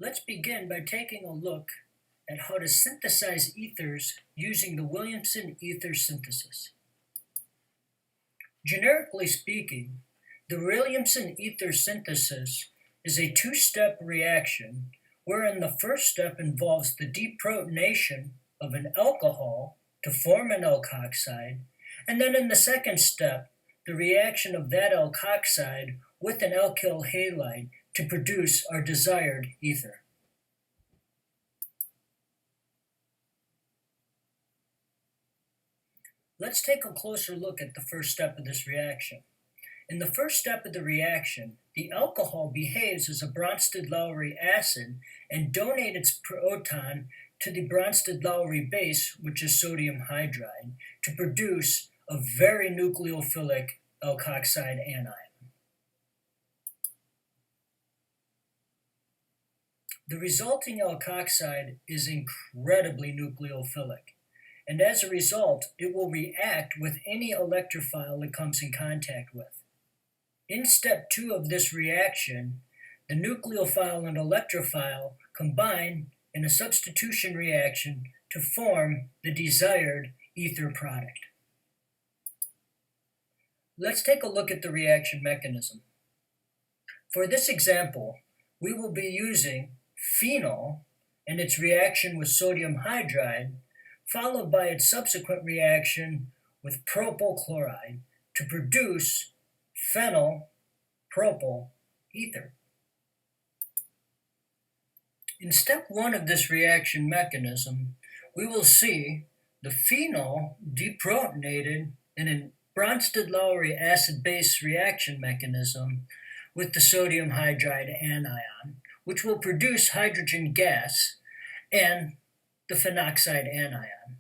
Let's begin by taking a look at how to synthesize ethers using the Williamson ether synthesis. Generically speaking, the Williamson ether synthesis is a two-step reaction wherein the first step involves the deprotonation of an alcohol to form an alkoxide, and then in the second step, the reaction of that alkoxide with an alkyl halide to produce our desired ether. Let's take a closer look at the first step of this reaction. In the first step of the reaction, the alcohol behaves as a Bronsted-Lowry acid and donates its proton to the Bronsted-Lowry base, which is sodium hydride, to produce a very nucleophilic alkoxide anion. The resulting alkoxide is incredibly nucleophilic, and as a result, it will react with any electrophile it comes in contact with. In step 2 of this reaction, the nucleophile and electrophile combine in a substitution reaction to form the desired ether product. Let's take a look at the reaction mechanism. For this example, we will be using phenol and its reaction with sodium hydride, followed by its subsequent reaction with propyl chloride to produce phenyl propyl ether. In step 1 of this reaction mechanism, we will see the phenol deprotonated in a Bronsted-Lowry acid-base reaction mechanism with the sodium hydride anion, which will produce hydrogen gas and the phenoxide anion.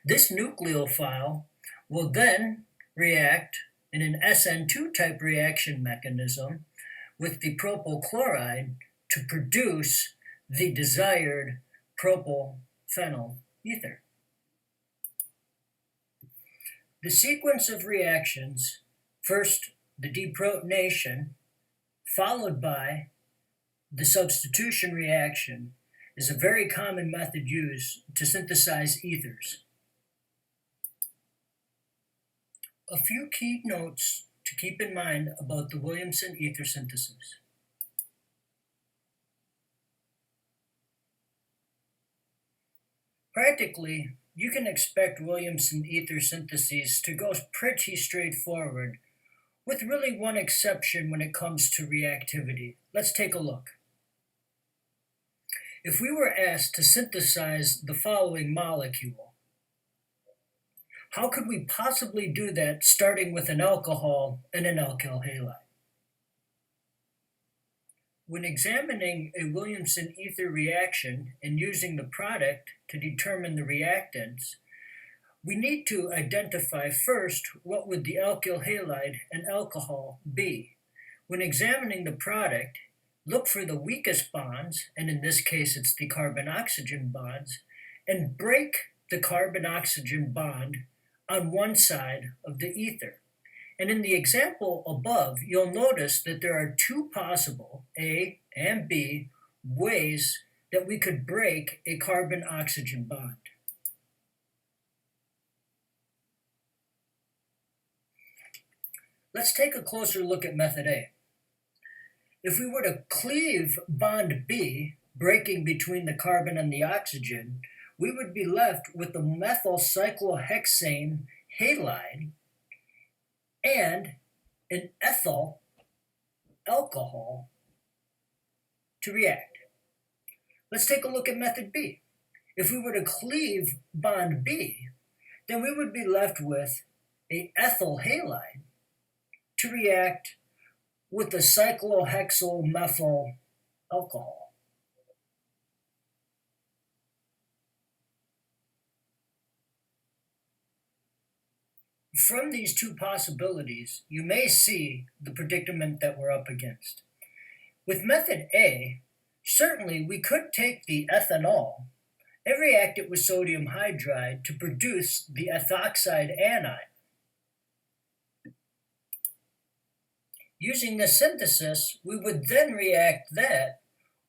This nucleophile will then react in an SN2 type reaction mechanism with the propyl chloride to produce the desired propyl phenyl ether. The sequence of reactions, first the deprotonation, followed by the substitution reaction, is a very common method used to synthesize ethers. A few key notes to keep in mind about the Williamson ether synthesis. Practically, you can expect Williamson ether syntheses to go pretty straightforward, with really one exception when it comes to reactivity. Let's take a look. If we were asked to synthesize the following molecule, how could we possibly do that starting with an alcohol and an alkyl halide? When examining a Williamson ether reaction and using the product to determine the reactants, we need to identify first what would the alkyl halide and alcohol be. When examining the product, look for the weakest bonds, and in this case it's the carbon-oxygen bonds, and break the carbon-oxygen bond on one side of the ether. And in the example above, you'll notice that there are two possible, A and B, ways that we could break a carbon-oxygen bond. Let's take a closer look at method A. If we were to cleave bond B, breaking between the carbon and the oxygen, we would be left with the methyl cyclohexane halide and an ethyl alcohol to react. Let's take a look at method B. If we were to cleave bond B, then we would be left with an ethyl halide to react with the cyclohexyl methyl alcohol. From these two possibilities, you may see the predicament that we're up against. With method A, certainly we could take the ethanol and react it with sodium hydride to produce the ethoxide anion. Using the synthesis, we would then react that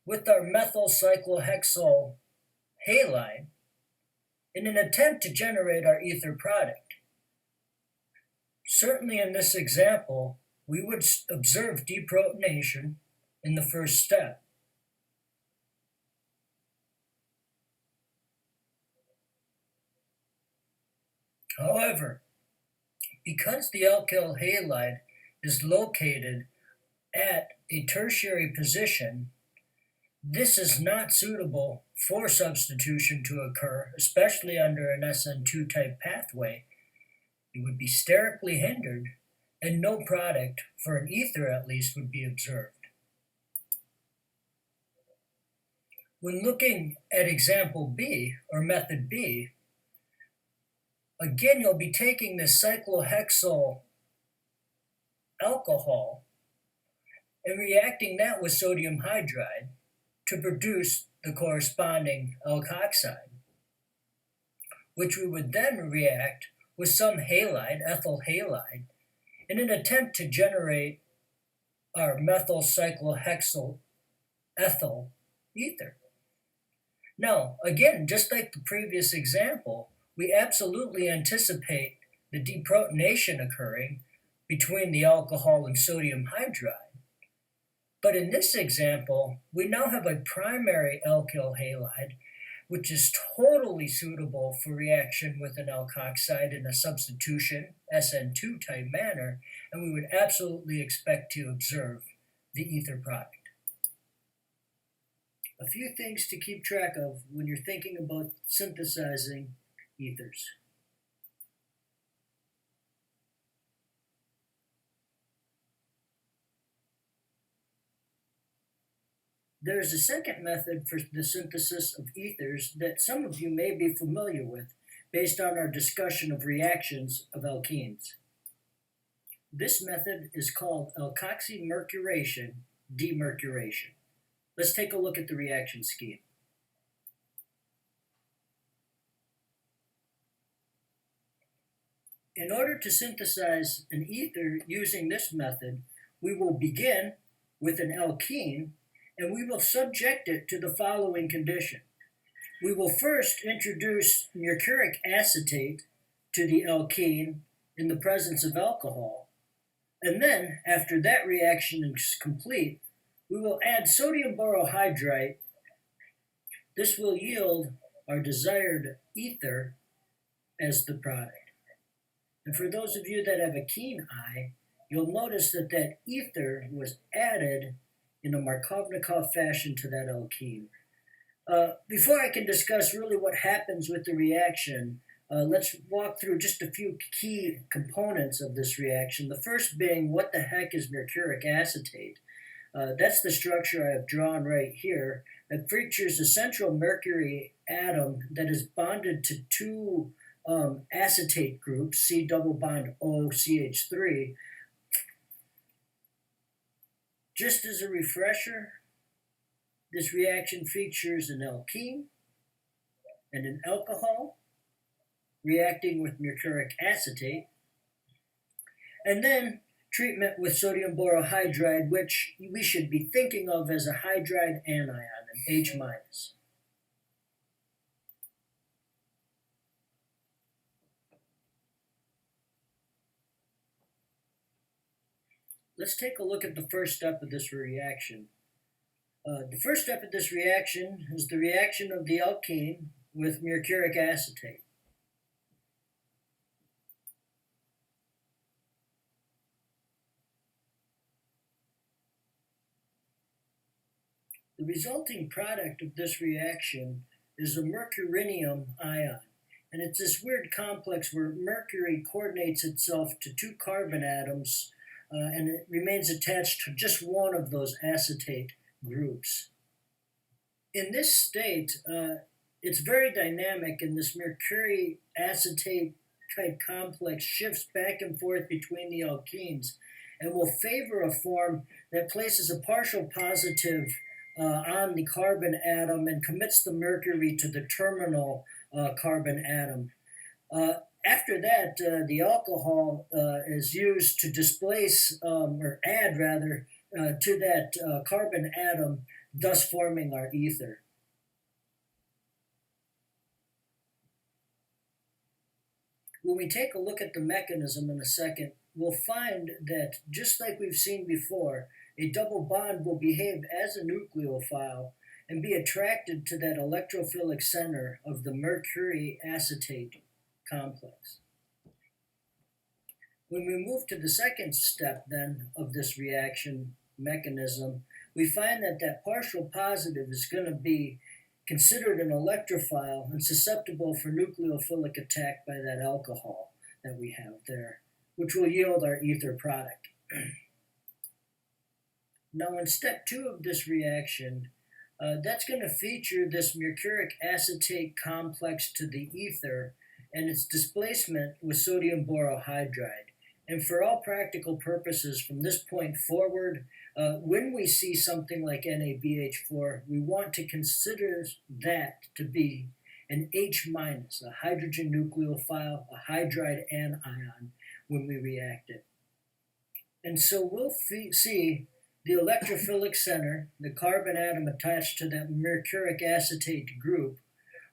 with our methyl cyclohexyl halide in an attempt to generate our ether product. Certainly in this example, we would observe deprotonation in the first step. However, because the alkyl halide is located at a tertiary position, this is not suitable for substitution to occur, especially under an SN2 type pathway. It would be sterically hindered, and no product, for an ether at least, would be observed. When looking at example B, or method B, again you'll be taking this cyclohexyl alcohol and reacting that with sodium hydride to produce the corresponding alkoxide, which we would then react with some halide, ethyl halide, in an attempt to generate our methyl cyclohexyl ethyl ether. Now, again, just like the previous example, we absolutely anticipate the deprotonation occurring between the alcohol and sodium hydride. But in this example, we now have a primary alkyl halide, which is totally suitable for reaction with an alkoxide in a substitution SN2 type manner, and we would absolutely expect to observe the ether product. A few things to keep track of when you're thinking about synthesizing ethers. There is a second method for the synthesis of ethers that some of you may be familiar with based on our discussion of reactions of alkenes. This method is called alkoxymercuration demercuration. Let's take a look at the reaction scheme. In order to synthesize an ether using this method, we will begin with an alkene and we will subject it to the following condition. We will first introduce mercuric acetate to the alkene in the presence of alcohol, and then, after that reaction is complete, we will add sodium borohydrite. This will yield our desired ether as the product. And for those of you that have a keen eye, you'll notice that that ether was added in a Markovnikov fashion to that alkene. Before I can discuss really what happens with the reaction, let's walk through just a few key components of this reaction. The first being, what the heck is mercuric acetate? That's the structure I have drawn right here. It features a central mercury atom that is bonded to two acetate groups, C double bond O, CH3. Just as a refresher, this reaction features an alkene and an alcohol reacting with mercuric acetate, and then treatment with sodium borohydride, which we should be thinking of as a hydride anion, an H-. Let's take a look at the first step of this reaction. The first step of this reaction is the reaction of the alkene with mercuric acetate. The resulting product of this reaction is a mercurinium ion, and it's this weird complex where mercury coordinates itself to two carbon atoms and it remains attached to just one of those acetate groups. In this state, it's very dynamic, and this mercury acetate type complex shifts back and forth between the alkenes and will favor a form that places a partial positive on the carbon atom and commits the mercury to the terminal carbon atom. After that, the alcohol is used to displace, or add rather, to that carbon atom thus forming our ether. When we take a look at the mechanism in a second, we'll find that, just like we've seen before, a double bond will behave as a nucleophile and be attracted to that electrophilic center of the mercury acetate complex. When we move to the second step then of this reaction mechanism, we find that that partial positive is going to be considered an electrophile and susceptible for nucleophilic attack by that alcohol that we have there, which will yield our ether product. Now in step 2 of this reaction, that's going to feature this mercuric acetate complex to the ether and its displacement with sodium borohydride. And for all practical purposes from this point forward, when we see something like NaBH4, we want to consider that to be an H-, a hydrogen nucleophile, a hydride anion, when we react it. And so we'll see the electrophilic center, the carbon atom attached to that mercuric acetate group,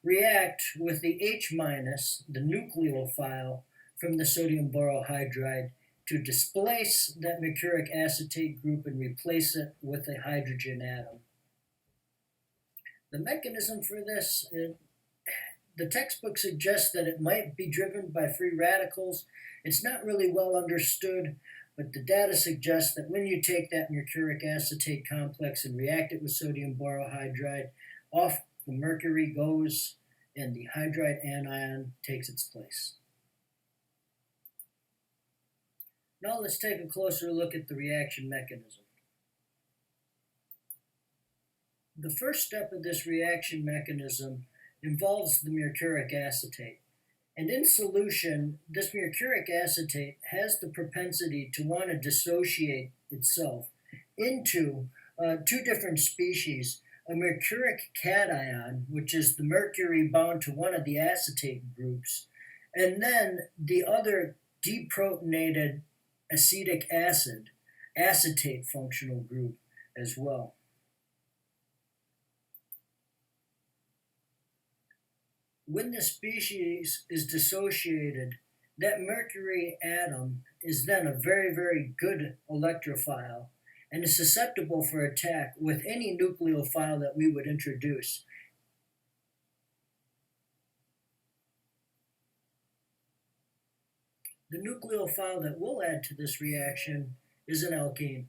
react with the H-, the nucleophile, from the sodium borohydride to displace that mercuric acetate group and replace it with a hydrogen atom. The mechanism for this, the textbook suggests that it might be driven by free radicals. It's not really well understood, but the data suggests that when you take that mercuric acetate complex and react it with sodium borohydride, off the mercury goes and the hydride anion takes its place. Now let's take a closer look at the reaction mechanism. The first step of this reaction mechanism involves the mercuric acetate. And in solution, this mercuric acetate has the propensity to want to dissociate itself into two different species, a mercuric cation, which is the mercury bound to one of the acetate groups, and then the other deprotonated acetic acid, acetate functional group as well. When the species is dissociated, that mercury atom is then a very, very good electrophile and is susceptible for attack with any nucleophile that we would introduce. The nucleophile that we'll add to this reaction is an alkene.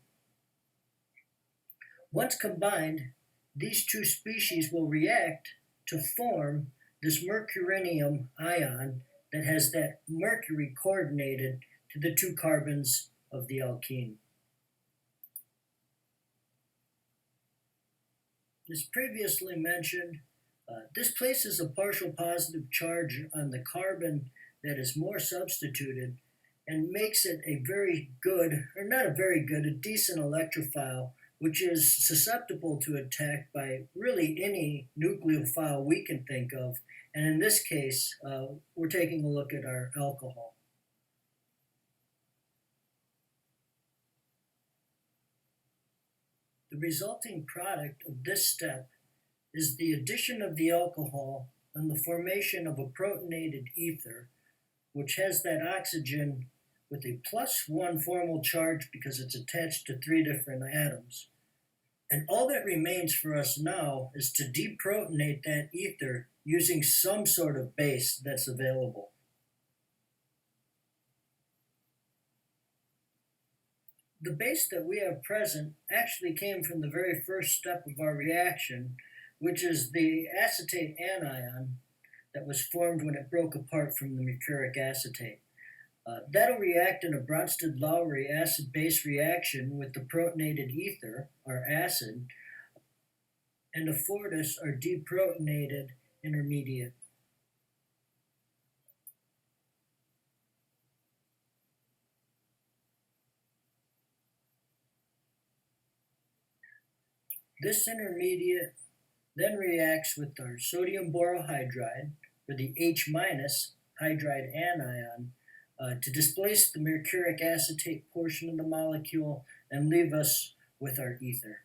Once combined, these two species will react to form this mercurinium ion that has that mercury coordinated to the two carbons of the alkene. As previously mentioned, this places a partial positive charge on the carbon that is more substituted and makes it a very good, or not a very good, a decent electrophile, which is susceptible to attack by really any nucleophile we can think of. And in this case, we're taking a look at our alcohol. The resulting product of this step is the addition of the alcohol and the formation of a protonated ether, which has that oxygen with a +1 formal charge because it's attached to 3 different atoms. And all that remains for us now is to deprotonate that ether using some sort of base that's available. The base that we have present actually came from the very first step of our reaction, which is the acetate anion that was formed when it broke apart from the mercuric acetate. That'll react in a Bronsted-Lowry acid-base reaction with the protonated ether, our acid, and afford us our deprotonated intermediate. This intermediate then reacts with our sodium borohydride, or the H- hydride anion, to displace the mercuric acetate portion of the molecule and leave us with our ether.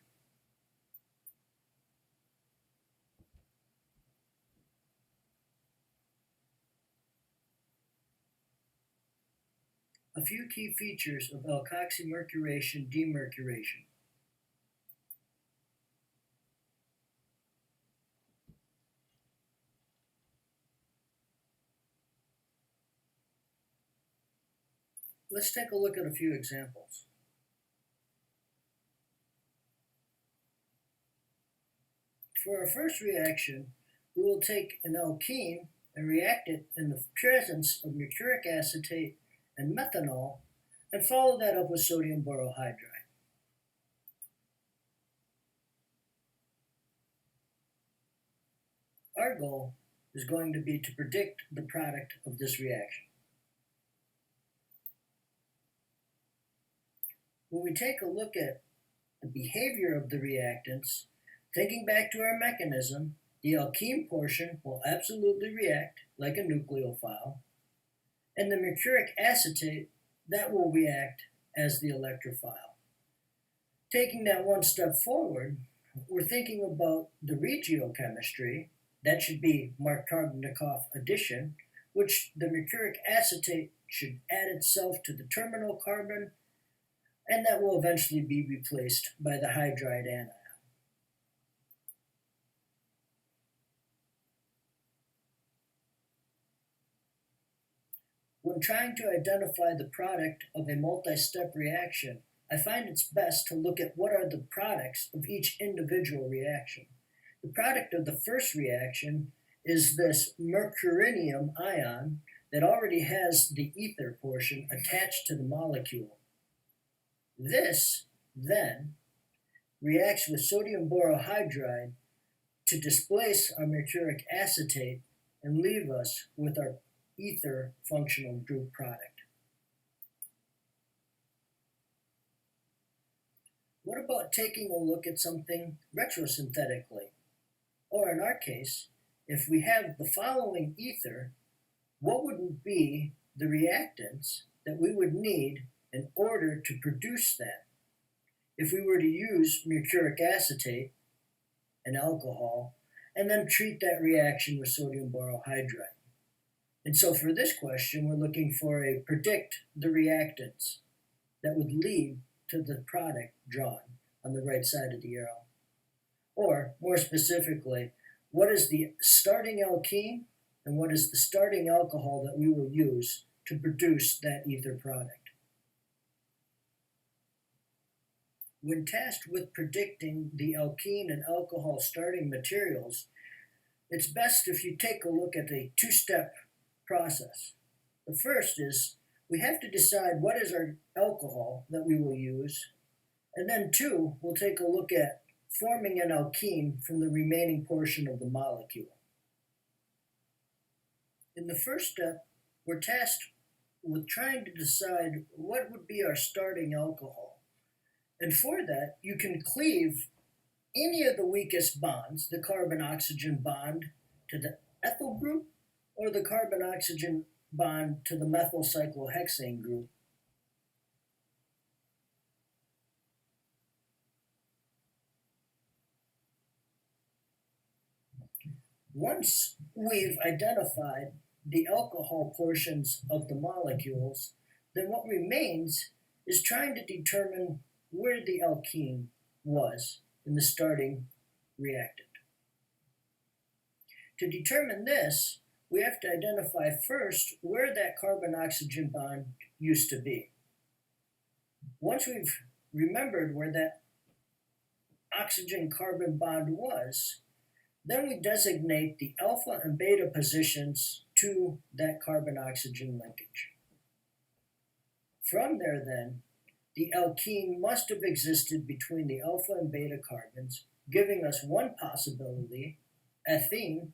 A few key features of alkoxymercuration demercuration. Let's take a look at a few examples. For our first reaction, we will take an alkene and react it in the presence of mercuric acetate and methanol, and follow that up with sodium borohydride. Our goal is going to be to predict the product of this reaction. When we take a look at the behavior of the reactants, thinking back to our mechanism, the alkene portion will absolutely react like a nucleophile, and the mercuric acetate, that will react as the electrophile. Taking that one step forward, we're thinking about the regiochemistry. That should be Markovnikov addition, which the mercuric acetate should add itself to the terminal carbon, and that will eventually be replaced by the hydride anion. When trying to identify the product of a multi-step reaction, I find it's best to look at what are the products of each individual reaction. The product of the first reaction is this mercurinium ion that already has the ether portion attached to the molecule. This, then, reacts with sodium borohydride to displace our mercuric acetate and leave us with our ether functional group product. What about taking a look at something retrosynthetically? Or in our case, if we have the following ether, what would be the reactants that we would need in order to produce that? If we were to use mercuric acetate, an alcohol, and then treat that reaction with sodium borohydride. And so for this question, we're looking for a predict the reactants that would lead to the product drawn on the right side of the arrow. Or, more specifically, what is the starting alkene and what is the starting alcohol that we will use to produce that ether product? When tasked with predicting the alkene and alcohol starting materials, it's best if you take a look at a two-step process. The first is we have to decide what is our alcohol that we will use, and then two, we'll take a look at forming an alkene from the remaining portion of the molecule. In the first step, we're tasked with trying to decide what would be our starting alcohol. And for that, you can cleave any of the weakest bonds, the carbon-oxygen bond to the ethyl group, or the carbon-oxygen bond to the methyl cyclohexane group. Once we've identified the alcohol portions of the molecules, then what remains is trying to determine where the alkene was in the starting reactant. To determine this, we have to identify first where that carbon-oxygen bond used to be. Once we've remembered where that oxygen-carbon bond was, then we designate the alpha and beta positions to that carbon-oxygen linkage. From there, then, the alkene must have existed between the alpha and beta carbons, giving us one possibility, ethene,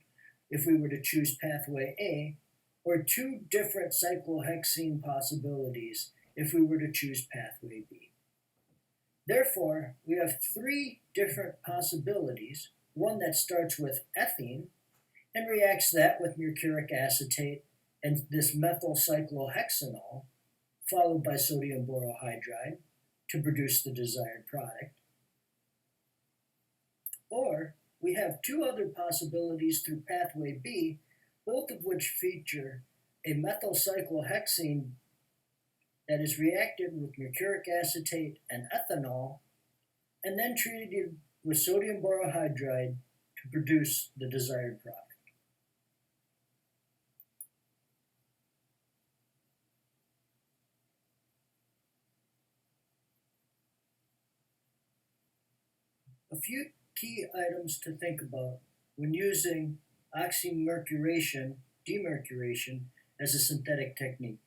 if we were to choose pathway A, or two different cyclohexene possibilities if we were to choose pathway B. Therefore, we have three different possibilities, one that starts with ethene and reacts that with mercuric acetate and this methyl cyclohexanol, followed by sodium borohydride to produce the desired product. Or we have two other possibilities through pathway B, both of which feature a methyl cyclohexene that is reacted with mercuric acetate and ethanol, and then treated with sodium borohydride to produce the desired product. A few key items to think about when using oxymercuration, demercuration, as a synthetic technique.